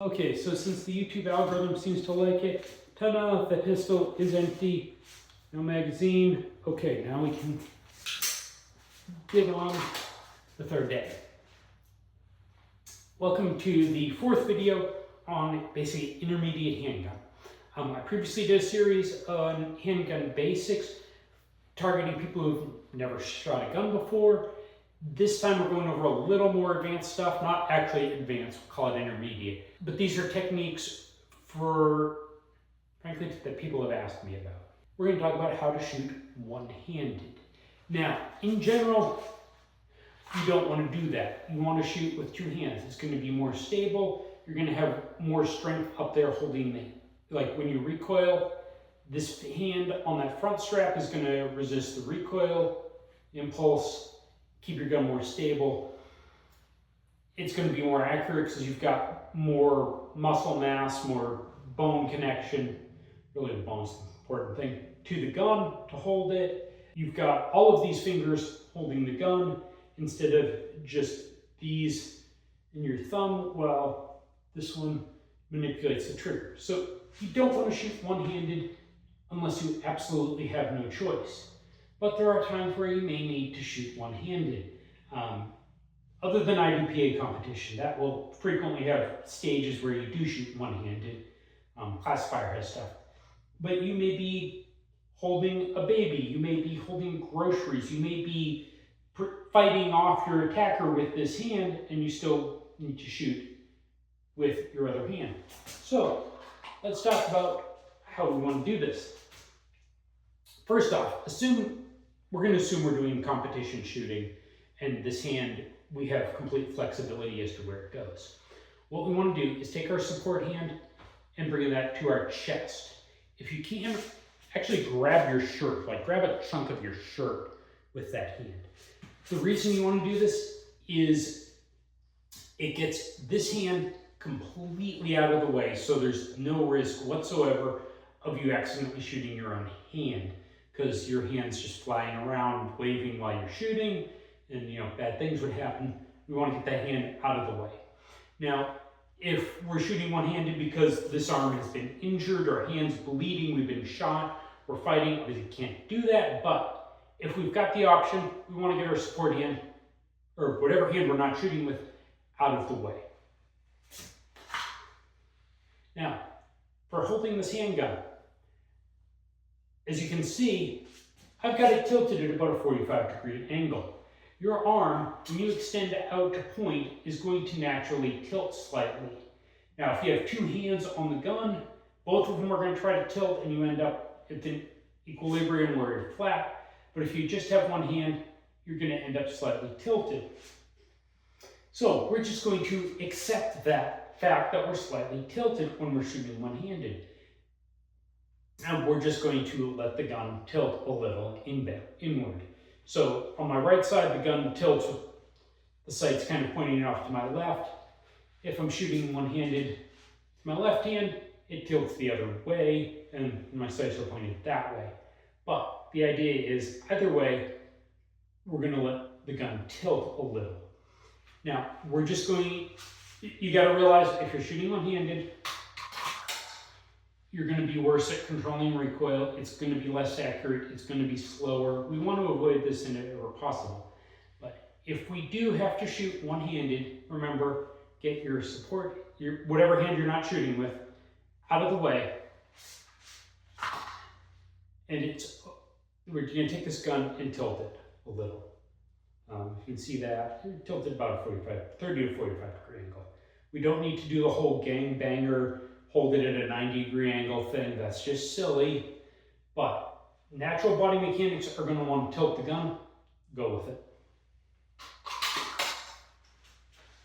Okay, so since the YouTube algorithm seems to like it, ta-da, the pistol is empty, no magazine. Okay, now we can get on the third day. Welcome to the fourth video on basically intermediate handgun. I previously did a series on handgun basics, targeting people who've never shot a gun before. This time we're going over a little more advanced stuff, not actually advanced, we'll call it intermediate. But these are techniques frankly, that people have asked me about. We're going to talk about how to shoot one-handed. Now, in general, you don't want to do that. You want to shoot with two hands. It's going to be more stable. You're going to have more strength up there holding like when you recoil, this hand on that front strap is going to resist the recoil impulse, keep your gun more stable. It's going to be more accurate because you've got more muscle mass, more bone connection. Really, the bone's the important thing. To the gun to hold it. You've got all of these fingers holding the gun instead of just these in your thumb. Well, this one manipulates the trigger. So you don't want to shoot one-handed unless you absolutely have no choice. But there are times where you may need to shoot one-handed. Other than IDPA competition, that will frequently have stages where you do shoot one-handed. Classifier has stuff. But you may be holding a baby, you may be holding groceries, you may be fighting off your attacker with this hand, and you still need to shoot with your other hand. So let's talk about how we want to do this. First off, we're going to assume we're doing competition shooting, and this hand, we have complete flexibility as to where it goes. What we want to do is take our support hand and bring that to our chest. If you can, actually grab your shirt, like grab a chunk of your shirt with that hand. The reason you want to do this is it gets this hand completely out of the way, so there's no risk whatsoever of you accidentally shooting your own hand, because your hand's just flying around waving while you're shooting, and bad things would happen. We want to get that hand out of the way. Now, if we're shooting one-handed because this arm has been injured, our hand's bleeding, we've been shot, we're fighting, obviously can't do that, but if we've got the option, we want to get our support hand, or whatever hand we're not shooting with, out of the way. Now, for holding this handgun, as you can see, I've got it tilted at about a 45-degree angle. Your arm, when you extend out to point, is going to naturally tilt slightly. Now, if you have two hands on the gun, both of them are going to try to tilt, and you end up at the equilibrium where you're flat. But if you just have one hand, you're going to end up slightly tilted. So we're just going to accept that fact that we're slightly tilted when we're shooting one-handed. And we're just going to let the gun tilt a little inward. So on my right side, the gun tilts with the sights kind of pointing off to my left. If I'm shooting one-handed to my left hand, it tilts the other way, and my sights are pointed that way. But the idea is, either way, we're going to let the gun tilt a little. Now, you got to realize if you're shooting one-handed, you're going to be worse at controlling recoil. It's going to be less accurate. It's going to be slower. We want to avoid this whenever possible. But if we do have to shoot one-handed, remember, get your support, whatever hand you're not shooting with, out of the way. And we're going to take this gun and tilt it a little. You can see that tilted about a 30 to 45-degree angle. We don't need to do the whole gangbanger, hold it at a 90-degree angle thing. That's just silly. But natural body mechanics are going to want to tilt the gun. Go with it.